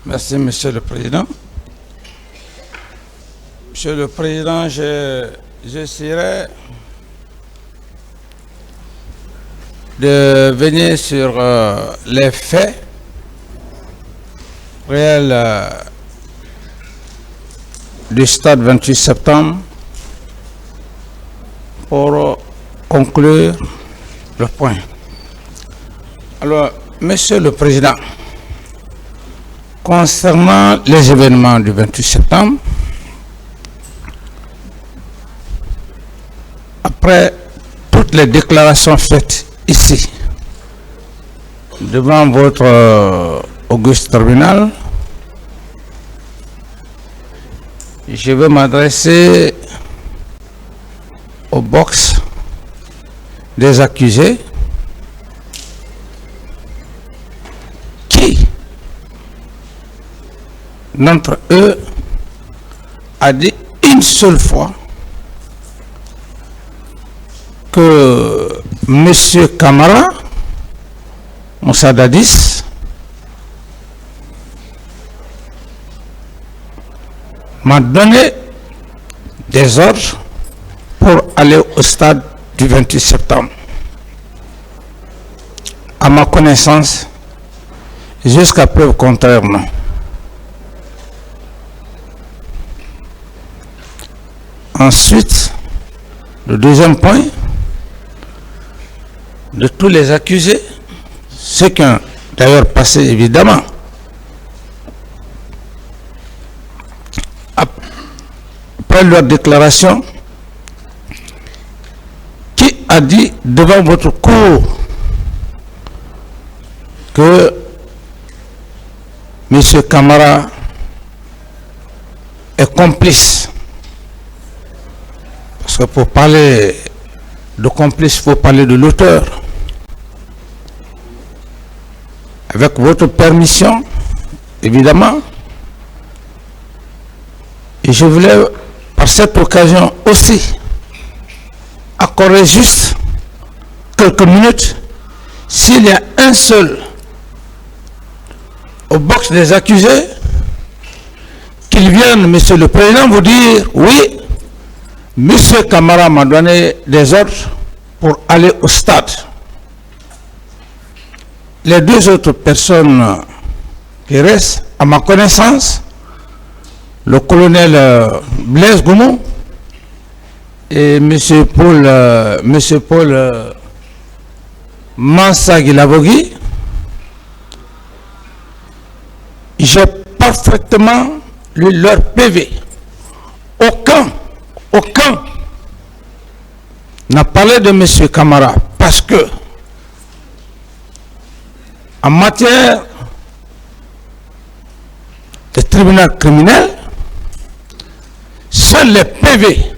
Merci, Monsieur le Président. Monsieur le Président, j'essaierai de venir sur les faits réels du stade 28 septembre pour conclure le point. Alors, Monsieur le Président, concernant les événements du 28 septembre, après toutes les déclarations faites ici, devant votre auguste tribunal, je vais m'adresser au box des accusés qui, d'entre eux, a dit une seule fois que M. Camara Moussa Dadis m'a donné des ordres pour aller au stade du 28 septembre. À ma connaissance, jusqu'à preuve contraire, non. Ensuite, le deuxième point, de tous les accusés, ceux qui ont d'ailleurs passé évidemment après leur déclaration, qui a dit devant votre cour que M. Camara est complice. Parce que pour parler de complice, il faut parler de l'auteur. Avec votre permission, évidemment, et je voulais, par cette occasion aussi, accorder juste quelques minutes, s'il y a un seul au box des accusés, qu'il vienne, Monsieur le Président, vous dire, oui, Monsieur Camara m'a donné des ordres pour aller au stade. Les deux autres personnes qui restent, à ma connaissance, le colonel Blaise Goumou et M. Paul Mansa Guilabogui, j'ai parfaitement lu leur PV. Aucun n'a parlé de M. Camara parce que en matière de tribunal criminel, seuls les PV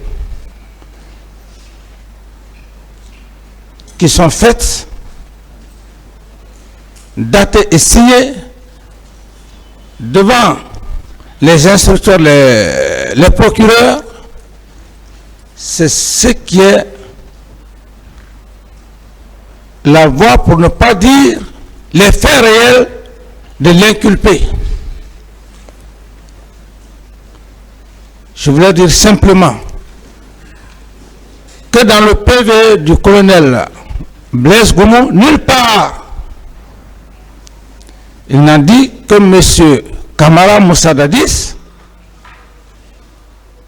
qui sont faits, datés et signés devant les instructeurs, les procureurs, c'est ce qui est la voie, pour ne pas dire les faits réels de l'inculpé. Je voulais dire simplement que dans le PV du colonel Blaise Goumou, nulle part il n'a dit que M. Camara Moussa Dadis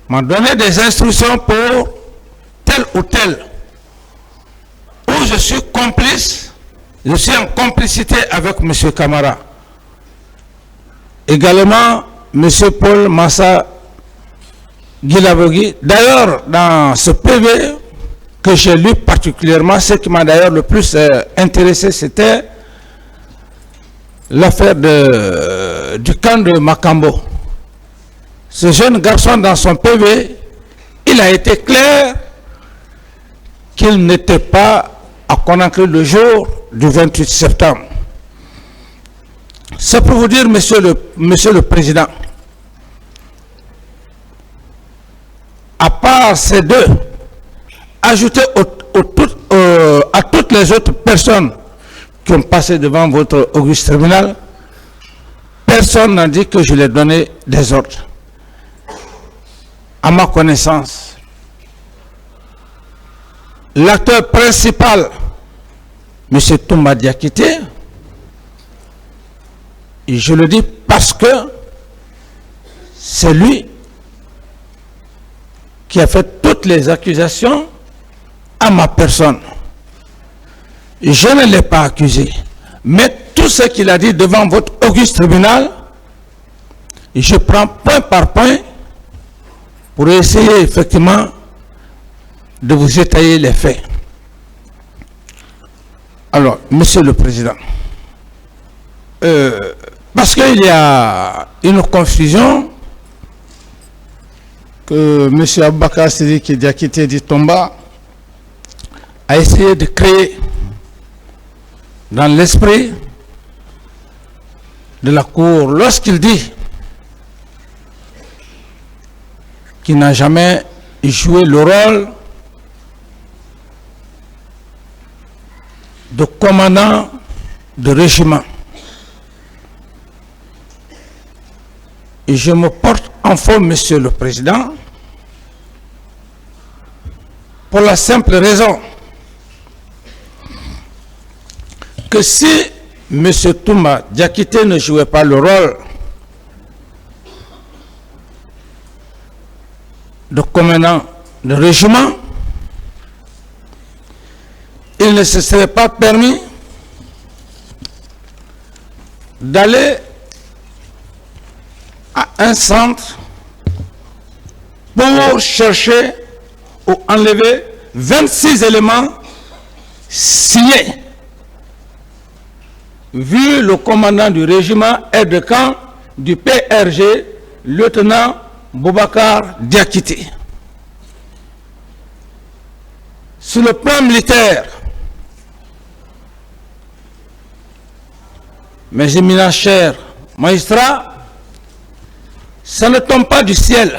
m'a donné des instructions pour tel ou tel, où je suis complice, je suis en complicité avec M. Camara. Également, M. Paul Massa Guilabogui. D'ailleurs, dans ce PV que j'ai lu particulièrement, ce qui m'a d'ailleurs le plus intéressé, c'était l'affaire du camp de Makambo. Ce jeune garçon, dans son PV, il a été clair qu'il n'était pas à Conakry le jour du 28 septembre. C'est pour vous dire, Monsieur le Président, à part ces deux, ajouté à toutes les autres personnes qui ont passé devant votre auguste tribunal, personne n'a dit que je lui ai donné des ordres. À ma connaissance, l'acteur principal, M. Toumba Diakité, et je le dis parce que c'est lui qui a fait toutes les accusations à ma personne. Je ne l'ai pas accusé. Mais tout ce qu'il a dit devant votre auguste tribunal, je prends point par point pour essayer effectivement de vous étayer les faits. Alors, Monsieur le Président, parce qu'il y a une confusion que M. Aboubakar Sidiki Diakité dit Tomba a essayé de créer dans l'esprit de la Cour lorsqu'il dit qu'il n'a jamais joué le rôle de commandant de régiment. Et je me porte en faux, Monsieur le Président, pour la simple raison que si M. Toumba Diakité ne jouait pas le rôle de commandant de régiment, il ne se serait pas permis d'aller à un centre pour chercher ou enlever 26 éléments signés. Vu le commandant du régiment aide de camp du PRG, lieutenant Boubacar Diakité. Sur le plan militaire, mes éminents chers magistrats, ça ne tombe pas du ciel.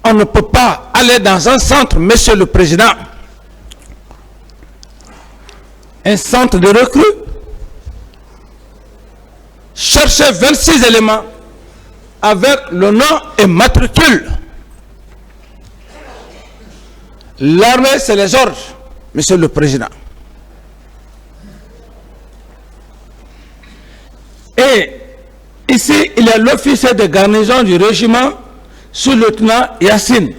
On ne peut pas aller dans un centre, Monsieur le Président, un centre de recrues, chercher 26 éléments avec le nom et matricule. L'armée, c'est les ordres, Monsieur le Président. Et ici, il y a l'officier de garnison du régiment, sous-lieutenant Yassine.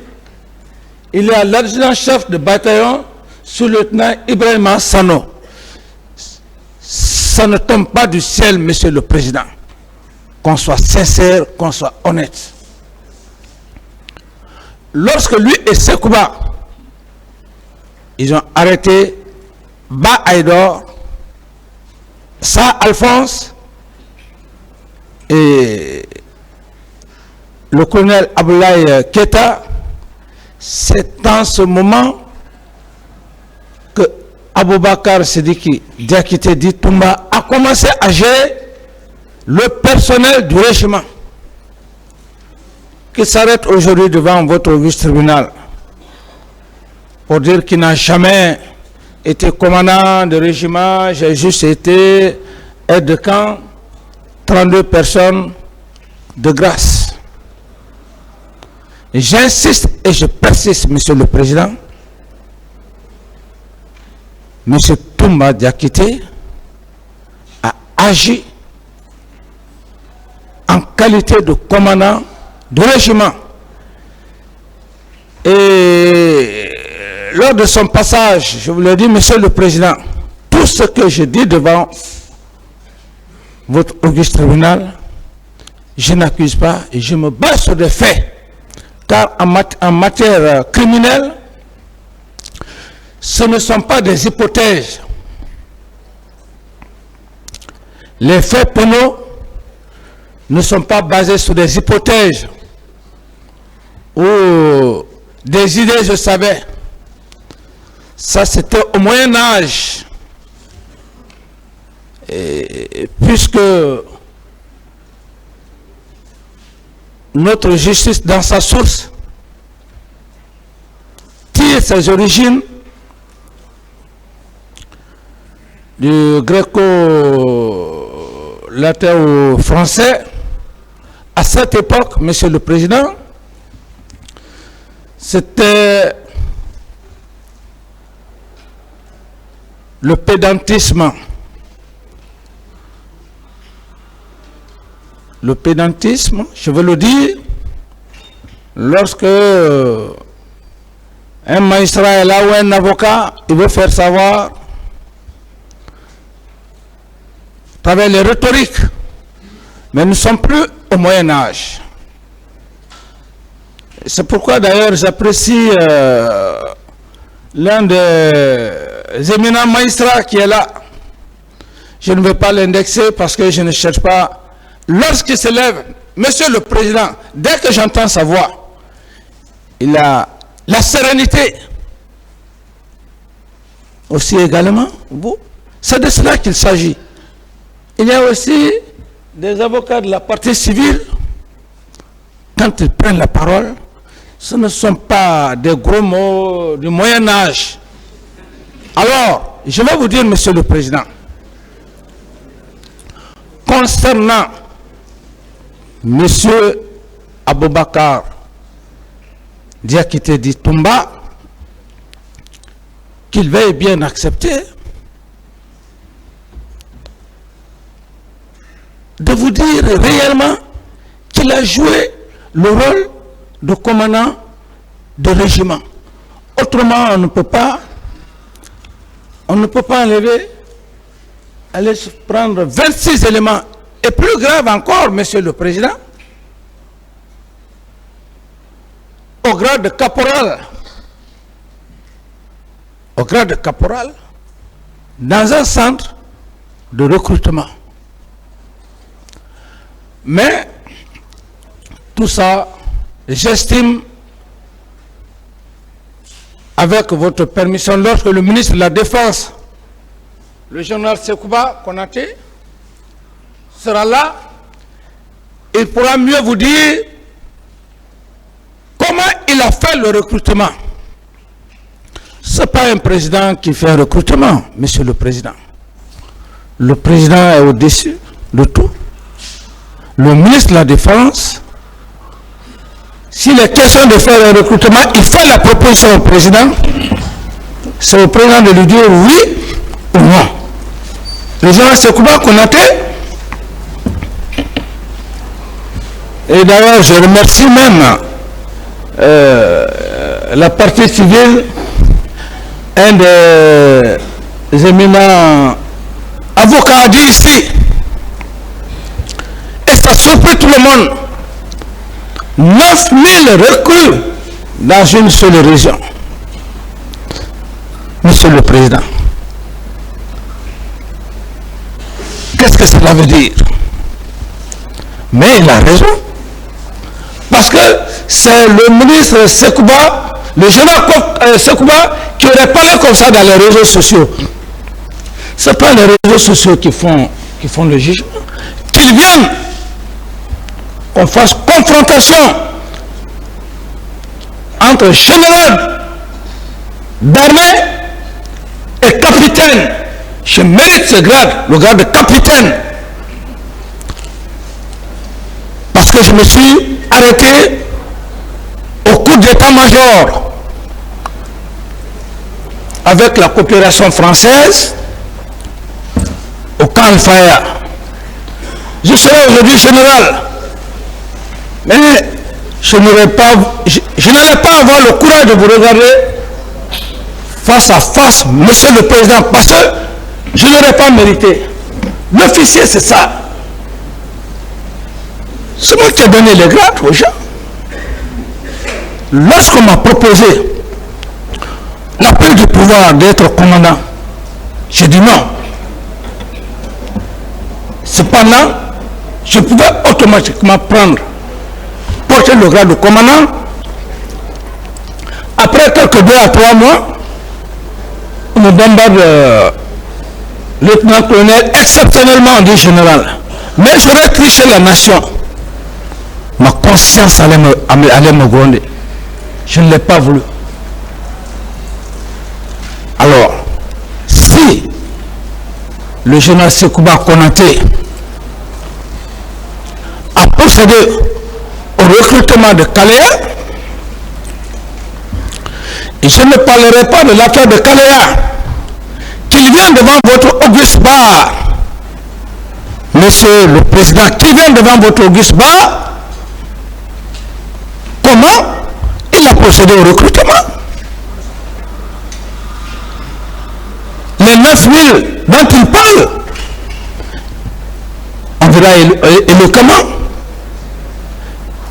Il y a l'adjudant-chef de bataillon, sous-lieutenant Ibrahima Sano. Ça ne tombe pas du ciel, Monsieur le Président. Qu'on soit sincère, qu'on soit honnête. Lorsque lui et Sekouba, ils ont arrêté Ba Aïdor, Sa Alphonse et le colonel Aboulaye Keta, c'est en ce moment que Aboubakar Sidiki Diakité dit Toumba a commencé à gérer le personnel du régiment qui s'arrête aujourd'hui devant votre auguste tribunal pour dire qu'il n'a jamais été commandant de régiment, j'ai juste été aide de camp, 32 personnes de grâce. J'insiste et je persiste, Monsieur le Président, M. Toumba Diakité a agi en qualité de commandant de régiment. Et lors de son passage, je vous le dis, Monsieur le Président, tout ce que je dis devant votre auguste tribunal, je n'accuse pas et je me base sur des faits. Car en matière criminelle, ce ne sont pas des hypothèses. Les faits pénaux ne sont pas basés sur des hypothèses ou des idées, je savais. Ça, c'était au Moyen-Âge. Et puisque notre justice, dans sa source, tire ses origines du gréco-latin la terre aux Français. À cette époque, Monsieur le Président, c'était le pédantisme. Le pédantisme, je veux le dire, lorsque un magistrat est là ou un avocat, il veut faire savoir, à travers les rhétoriques, mais nous ne sommes plus au Moyen-Âge. C'est pourquoi d'ailleurs j'apprécie l'un des éminents magistrats qui est là. Je ne vais pas l'indexer parce que je ne cherche pas. Lorsqu'il se lève, Monsieur le Président, dès que j'entends sa voix, il a la sérénité. Aussi également, c'est de cela qu'il s'agit. Il y a aussi des avocats de la partie civile, quand ils prennent la parole, ce ne sont pas des gros mots du Moyen-Âge. Alors, je vais vous dire, Monsieur le Président, concernant Monsieur Aboubakar Diakité Ditumba, qu'il veuille bien accepter, de vous dire réellement qu'il a joué le rôle de commandant de régiment. Autrement, on ne peut pas enlever, aller se prendre 26 éléments. Et plus grave encore, Monsieur le Président, au grade de caporal, dans un centre de recrutement. Mais tout ça, j'estime, avec votre permission, lorsque le ministre de la Défense, le général Sekouba Konaté, sera là, il pourra mieux vous dire comment il a fait le recrutement. Ce n'est pas un président qui fait un recrutement, Monsieur le Président. Le président est au-dessus de tout. Le ministre de la Défense, s'il est question de faire un recrutement, il fait la proposition au président. C'est au président de lui dire oui ou non. Le général Sekouba Konaté, et d'ailleurs je remercie même la partie civile, un des éminents avocats dit ici, et ça surprit tout le monde, 9000 recrues dans une seule région. Monsieur le Président, qu'est-ce que cela veut dire? Mais il a raison. Parce que c'est le ministre Sekouba, le général Sekouba, qui aurait parlé comme ça dans les réseaux sociaux. Ce n'est pas les réseaux sociaux qui font le jugement. Qu'ils viennent, qu'on fasse confrontation entre général d'armée et capitaine. Je mérite ce grade, le grade de capitaine. Parce que je me suis arrêté au coup d'état-major avec la coopération française au camp Al-Faya. Je serai aujourd'hui général, mais je n'allais pas avoir le courage de vous regarder face à face, Monsieur le Président, parce que je n'aurais pas mérité. L'officier, c'est ça. C'est moi qui ai donné les grades aux gens. Lorsqu'on m'a proposé la prise du pouvoir d'être commandant, j'ai dit non. Cependant, je pouvais automatiquement porter le grade de commandant. Après quelques 2 à 3 mois, on me bombarde lieutenant-colonel, exceptionnellement on dit général. Mais j'aurais triché la nation. Ma conscience allait me gronder. Je ne l'ai pas voulu. Alors, si le général Sekouba Konaté procédé au recrutement de Kaléa. Et je ne parlerai pas de l'affaire de Kaléa, qu'il vient devant votre auguste bar. Monsieur le Président, qui vient devant votre auguste bar, comment il a procédé au recrutement? Les 9000 dont il parle, on verra éloquemment.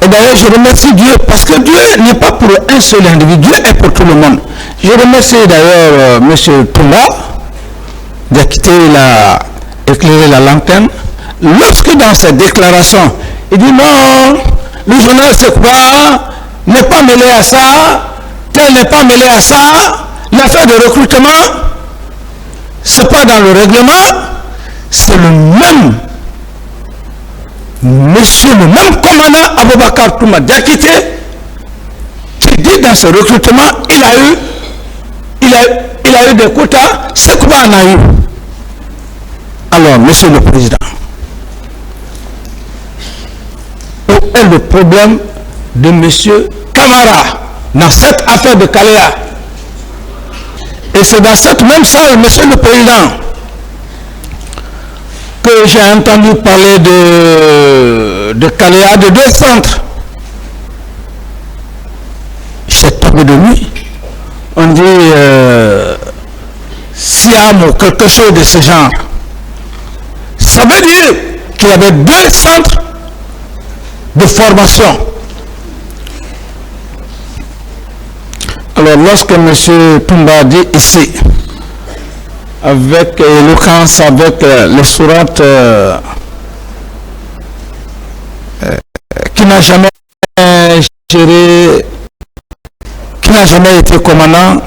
Et d'ailleurs, je remercie Dieu, parce que Dieu n'est pas pour un seul individu, Dieu est pour tout le monde. Je remercie d'ailleurs M. Toula, il a éclairé la lanterne. Lorsque dans cette déclaration, il dit non, le journal c'est quoi, n'est pas mêlé à ça, tel n'est pas mêlé à ça, l'affaire de recrutement, c'est pas dans le règlement, c'est le même monsieur, le même commandant Aboubakar Touma Diakité qui dit dans ce recrutement, il a eu des quotas, c'est quoi on a eu. Alors, monsieur le Président, où est le problème de monsieur Camara dans cette affaire de Kaléa? Et c'est dans cette même salle, monsieur le Président, que j'ai entendu parler de Kaléa, de 2 centres. J'ai tombé de nuit. On dit Siam ou quelque chose de ce genre. Ça veut dire qu'il y avait 2 centres de formation. Alors lorsque M. Toumba dit ici, avec éloquence, avec les sourates qui n'a jamais géré, qui n'a jamais été commandant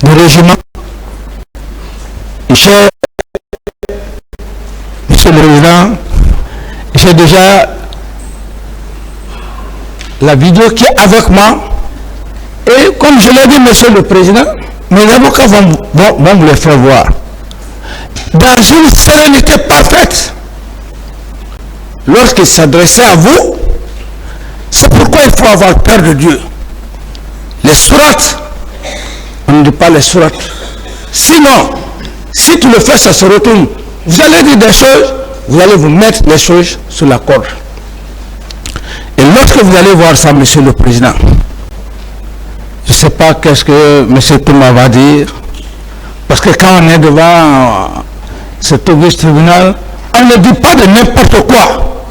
du régiment, j'ai, Monsieur le Président, j'ai déjà la vidéo qui est avec moi. Et comme je l'ai dit, Monsieur le Président, mes avocats vont vous les faire voir. Dans une sérénité parfaite, lorsqu'ils s'adressaient à vous, c'est pourquoi il faut avoir peur de Dieu. Les sourates, on ne dit pas les sourates. Sinon, si tu le fais, ça se retourne. Vous allez dire des choses, vous allez vous mettre les choses sur la corde. Et lorsque vous allez voir ça, Monsieur le Président, je ne sais pas qu'est-ce que M. Touma va dire, parce que quand on est devant cet auguste tribunal, on ne dit pas de n'importe quoi.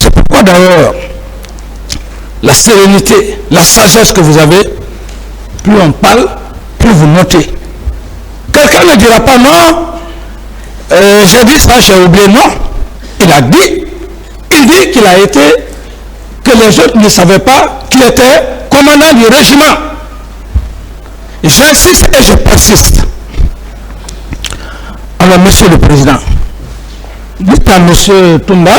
C'est pourquoi d'ailleurs, la sérénité, la sagesse que vous avez, plus on parle, plus vous notez. Quelqu'un ne dira pas non, j'ai dit ça, j'ai oublié, non. Il dit qu'il a été, que les autres ne savaient pas qu'il était commandant du régiment. J'insiste et je persiste. Alors, Monsieur le Président, dites à M. Toumba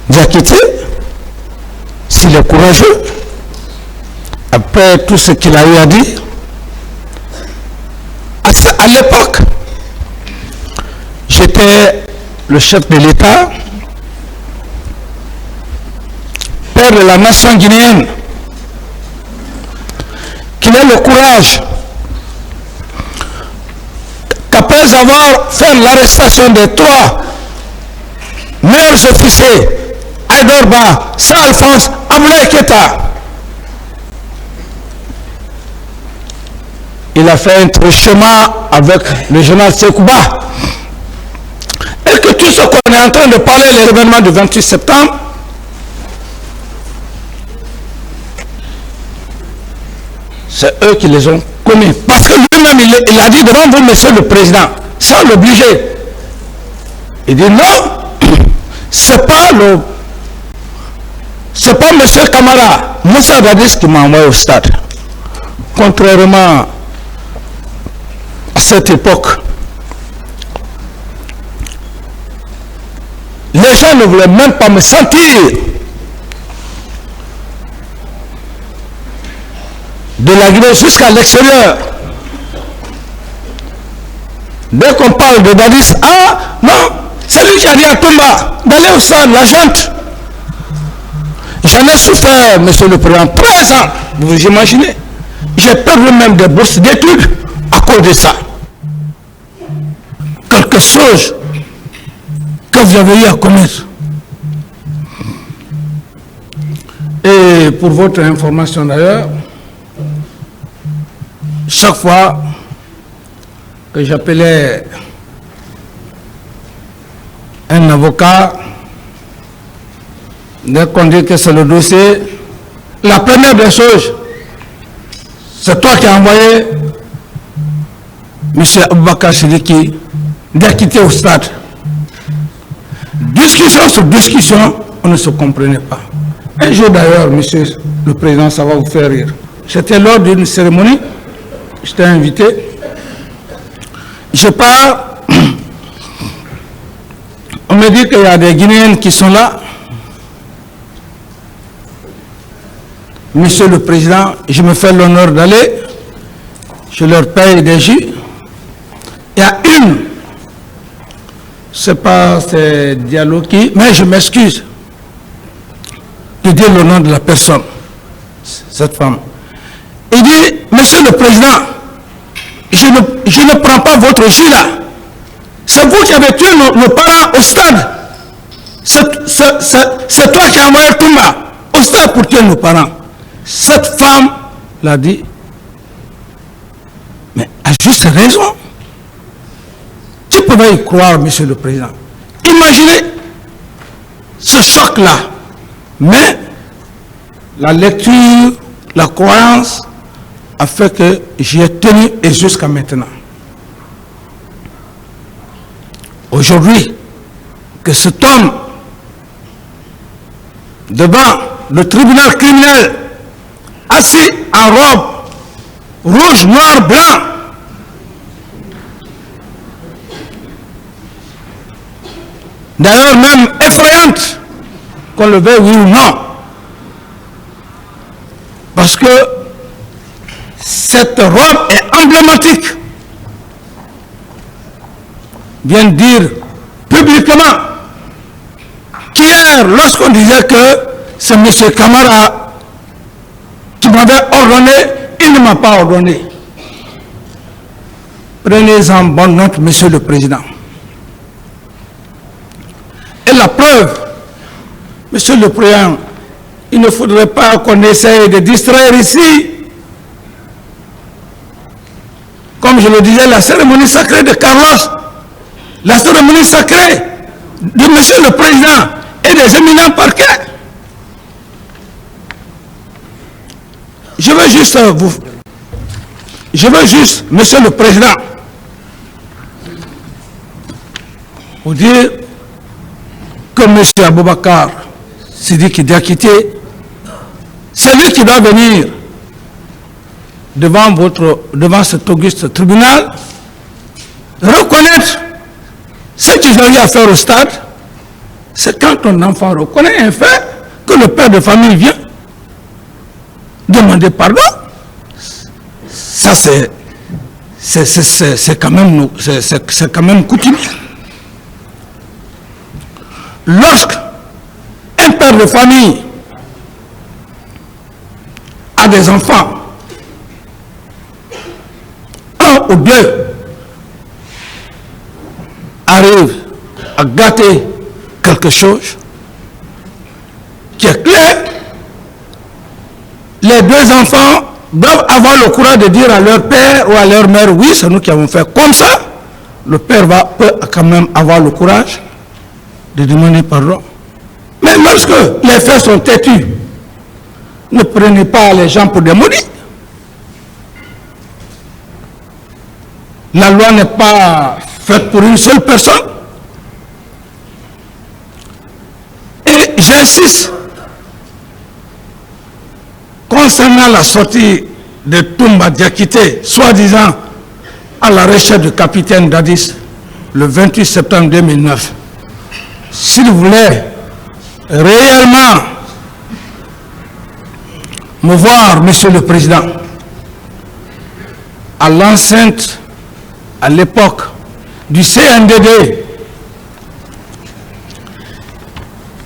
Diakité, s'il est courageux, après tout ce qu'il a eu à dire, à l'époque, j'étais le chef de l'État, père de la nation guinéenne, qu'il ait le courage qu'après avoir fait l'arrestation des 3 meilleurs officiers, Aïdorba, Saint-Alphonse, Abdoulaye Keita, il a fait un truchement avec le général Sekouba, et que tout ce qu'on est en train de parler, les événements du 28 septembre, c'est eux qui les ont commis. Parce que lui-même, il a dit devant vous, Monsieur le Président, sans l'obliger. Il dit non, c'est pas Monsieur Camara, Moussa Dadis qui m'a envoyé au stade. Contrairement à cette époque, les gens ne voulaient même pas me sentir de la Guinée jusqu'à l'extérieur. Dès qu'on parle de Dadis, ah non, C'est lui qui a dit à Toumba d'aller au stade, la junte. J'en ai souffert, monsieur le président, 13 ans, vous vous imaginez. J'ai perdu même des bourses d'études à cause de ça. Quelque chose que vous avez eu à commettre. Et pour votre information d'ailleurs, chaque fois que j'appelais un avocat, dès qu'on dit que c'est le dossier, la première des choses, c'est toi qui as envoyé M. Aboubakar Sidiki d'acquitter au stade. Discussion sur discussion, on ne se comprenait pas. Un jour d'ailleurs, monsieur le président, ça va vous faire rire. J'étais lors d'une cérémonie, j'étais invité. Je pars, on me dit qu'il y a des Guinéens qui sont là. Monsieur le président, je me fais l'honneur d'aller, je leur paye des jus. Il y a une, c'est pas ces dialogues qui, mais je m'excuse de dire le nom de la personne, cette femme. Il dit, monsieur le président, je ne prends pas votre jus là. C'est vous qui avez tué nos parents au stade. C'est toi qui as envoyé Toumba au stade pour tuer nos parents. Cette femme l'a dit, mais à juste raison. Tu pouvais y croire, monsieur le président. Imaginez ce choc-là. Mais la lecture, la croyance a fait que j'y ai tenu et jusqu'à maintenant. Aujourd'hui, que cet homme, devant le tribunal criminel, assis en robe rouge, noir, blanc, d'ailleurs même effrayante, qu'on le veuille oui ou non, parce que cette robe est emblématique, vient dire publiquement qu'hier, lorsqu'on disait que c'est M. Camara qui m'avait ordonné, il ne m'a pas ordonné. Prenez-en bonne note, monsieur le président. Et la preuve, monsieur le président, il ne faudrait pas qu'on essaye de distraire ici. Comme je le disais, la cérémonie sacrée de Carlos, la cérémonie sacrée de monsieur le président et des éminents parquets. Je veux juste, monsieur le président, vous dire que monsieur Aboubakar Sidiki Diakité, c'est lui qui doit venir devant cet auguste tribunal, reconnaître ce qu'ils ont eu à faire au stade. C'est quand un enfant reconnaît un fait que le père de famille vient demander pardon. Ça c'est quand même coutumier. Lorsqu'un père de famille a des enfants, un ou deux arrivent à gâter quelque chose qui est clair, les deux enfants doivent avoir le courage de dire à leur père ou à leur mère, oui, c'est nous qui avons fait comme ça. Le père peut quand même avoir le courage de demander pardon. Mais lorsque les faits sont têtus, ne prenez pas les gens pour des maudits. La loi n'est pas faite pour une seule personne. Et j'insiste, concernant la sortie de Toumba Diakité, soi-disant à la recherche du capitaine Dadis, le 28 septembre 2009, s'il voulait réellement me voir, monsieur le président, à l'enceinte, à l'époque du CNDD,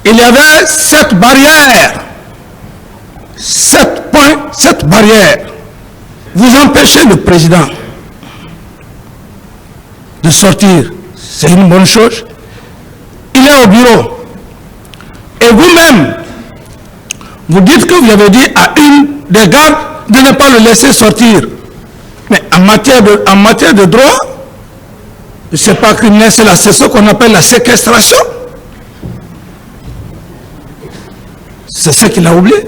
il y avait 7 barrières. 7 points, 7 barrières. Vous empêchez le président de sortir. C'est une bonne chose. Il est au bureau. Et vous-même, vous dites que vous avez dit à une des gardes de ne pas le laisser sortir. Mais en matière de droit, ce n'est pas criminel, c'est ce qu'on appelle la séquestration. C'est ce qu'il a oublié.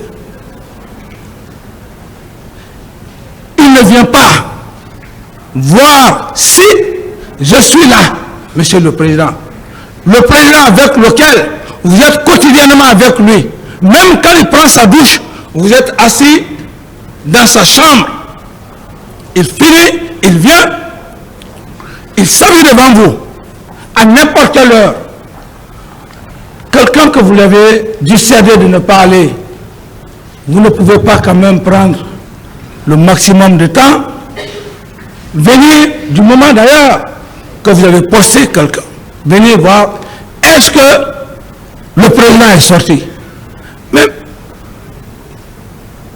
Il ne vient pas voir si je suis là, Monsieur le Président. Le président avec lequel vous êtes quotidiennement avec lui, même quand il prend sa douche, vous êtes assis dans sa chambre. Il finit, il vient, il salue devant vous, à n'importe quelle heure. Quelqu'un que vous l'avez dissuadé de ne pas aller, vous ne pouvez pas quand même prendre le maximum de temps, venir du moment d'ailleurs que vous avez posté quelqu'un, venir voir, est-ce que le président est sorti? Mais,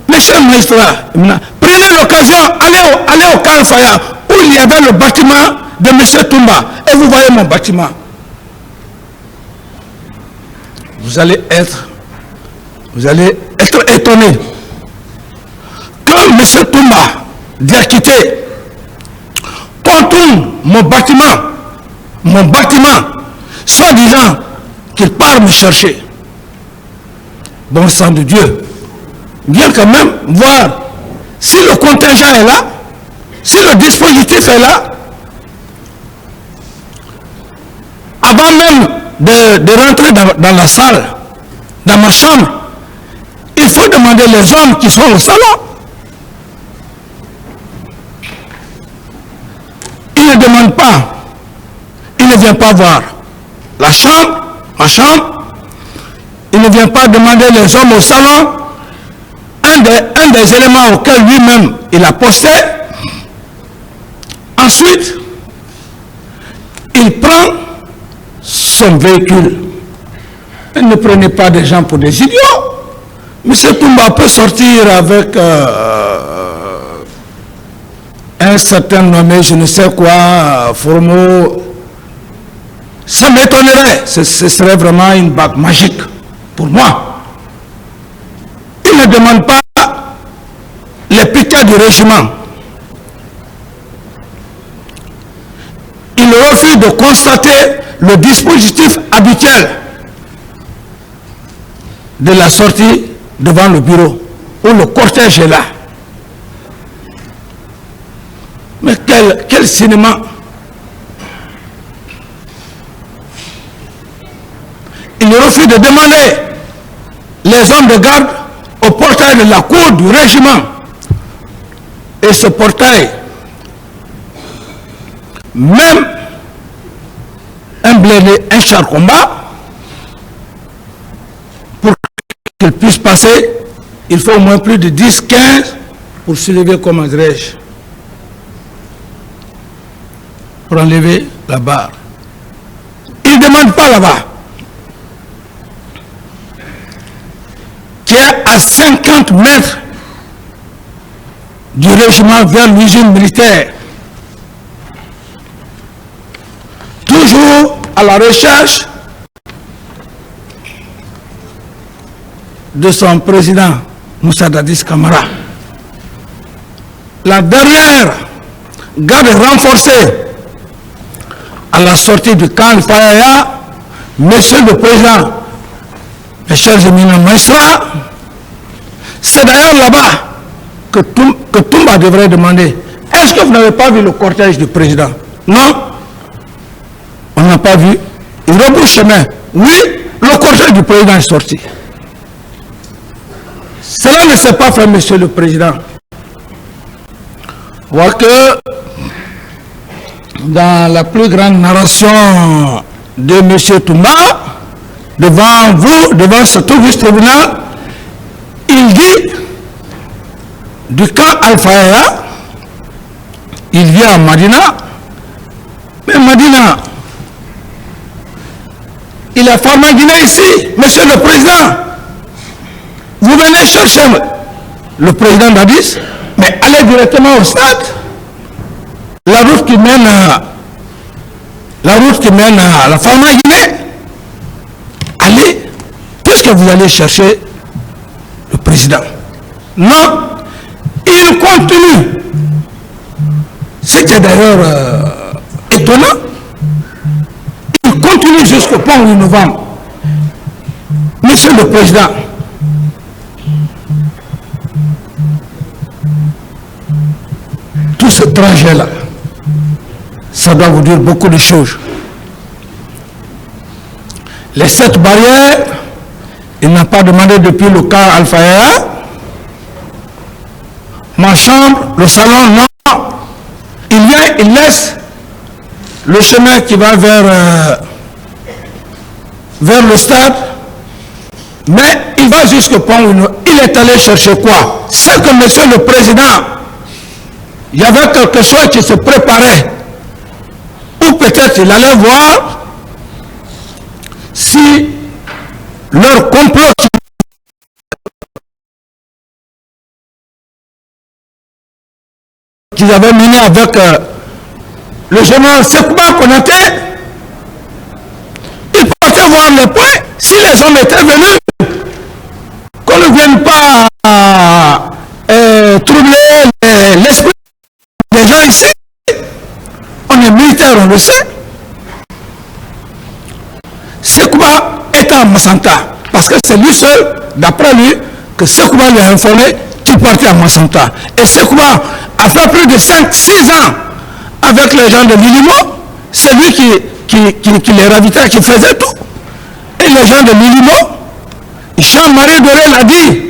monsieur le magistrat, prenez l'occasion, allez au Camp Faya, où il y avait le bâtiment de monsieur Toumba, et vous voyez mon bâtiment. Vous allez être étonné. Quand M. Toumba Diakité contourne mon bâtiment, soi-disant qu'il part me chercher. Bon sang de Dieu, viens quand même voir si le contingent est là, si le dispositif est là. Avant même de rentrer dans la salle, dans ma chambre, il faut demander les hommes qui sont au salon. Il ne demande pas, il ne vient pas voir ma chambre, il ne vient pas demander les hommes au salon. Un des éléments auxquels lui-même il a posté. Ensuite, il prend son véhicule. Ne prenez pas des gens pour des idiots. M. Toumba peut sortir avec un certain nommé, je ne sais quoi, Formo. Ça m'étonnerait. Ce serait vraiment une bague magique pour moi. Il ne demande pas les pitiés du régiment. Il refuse de constater le dispositif habituel de la sortie devant le bureau, où le cortège est là. Mais quel cinéma! Il refuse de demander les hommes de garde au portail de la cour du régiment. Et ce portail, même un blindé, un char combat, pour qu'il puisse passer, il faut au moins plus de 10-15 pour soulever, comment dirais-je, pour enlever la barre. Il ne demande pas là-bas, qui est à 50 mètres du régiment vers l'usine militaire. Toujours à la recherche de son président, Moussa Dadis Camara. La dernière garde renforcée à la sortie du camp Faya, Monsieur le Président, mes chers éminents magistrats, c'est d'ailleurs là-bas que Toumba devrait demander, est-ce que vous n'avez pas vu le cortège du président? Non, on n'a pas vu. Il rebrousse chemin. Oui, le cortège du président est sorti. Cela ne s'est pas fait, Monsieur le Président. On voit que dans la plus grande narration de M. Toumba, devant vous, devant ce auguste tribunal, il dit du camp Al-Faya, il vient à Madina, mais Madina, il a Farmanguinée ici, Monsieur le Président. Vous venez chercher le président d'Addis, mais allez directement au stade. La route qui mène à la Farmanguinée, allez, puisque vous allez chercher le président. Non, il continue. C'était d'ailleurs étonnant. Il continue jusqu'au pont 8 novembre. Monsieur le Président, tout ce trajet-là, ça doit vous dire beaucoup de choses. Les 7 barrières, il n'a pas demandé depuis le cas Alpha. Ma chambre, le salon, non. Il vient, il laisse le chemin qui va vers le stade, mais il va jusqu'au pont. Il est allé chercher quoi? C'est que Monsieur le Président, il y avait quelque chose qui se préparait, ou peut-être il allait voir si leur complot qu'ils avaient mené avec le général Sekouba Konaté, il portait voir les points. Si les hommes étaient venus, qu'on ne vienne pas troubler l'esprit des gens ici. On est militaire, on le sait. Sekouba est à Massanta, parce que c'est lui seul, d'après lui, que Sekouba lui a informé qu'il partait à Massanta. Et Sekouba a fait plus de 5-6 ans avec les gens de Lilimo. C'est lui qui les ravitait, qui faisait tout. Et les gens de Lilimo, Jean-Marie Doré l'a dit,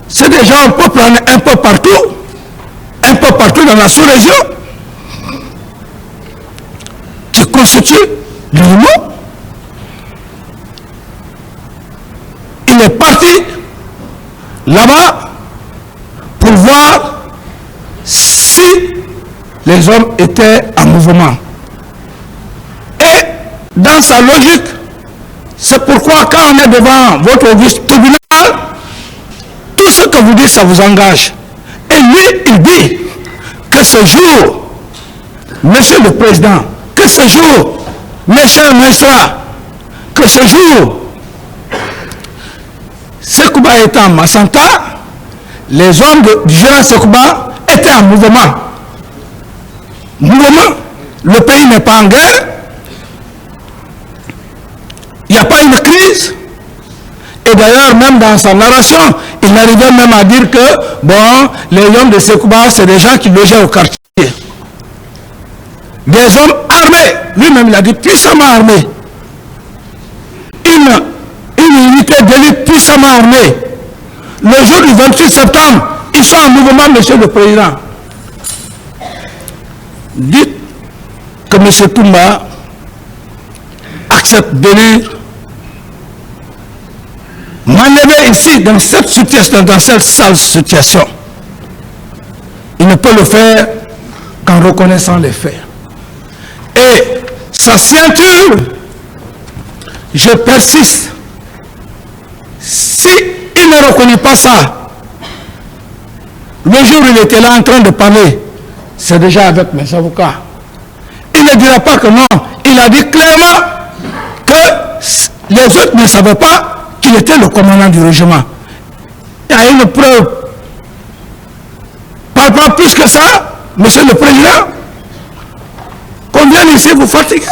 c'est des gens qu'on peut prendre un peu partout dans la sous-région, qui constituent Lilimo. Il est parti là-bas pour voir si les hommes étaient en mouvement. Et dans sa logique, c'est pourquoi quand on est devant votre auguste tribunal, tout ce que vous dites, ça vous engage. Et lui, il dit que ce jour, Monsieur le Président, que ce jour, mes chers magistrats, que ce jour, Sekouba était en Massanta, les hommes du général Sekouba étaient en mouvement. Le pays n'est pas en guerre, il n'y a pas une crise. Et d'ailleurs, même dans sa narration, il arrivait même à dire que, bon, les hommes de Sekouba, c'est des gens qui logeaient au quartier. Des hommes armés, lui-même il a dit puissamment armés. Une unité d'élite puissamment armée. Le jour du 28 septembre, ils sont en mouvement, Monsieur le Président. Dites que M. Toumba accepte de venir manœuvrer ici dans cette situation, dans cette sale situation. Il ne peut le faire qu'en reconnaissant les faits. Et sa ceinture, je persiste. Si il ne reconnaît pas ça, le jour où il était là en train de parler, c'est déjà avec mes avocats. Il ne dira pas que non. Il a dit clairement que les autres ne savaient pas qu'il était le commandant du régiment. Il y a une preuve. Pas plus que ça, Monsieur le Président, qu'on vienne ici vous fatiguer.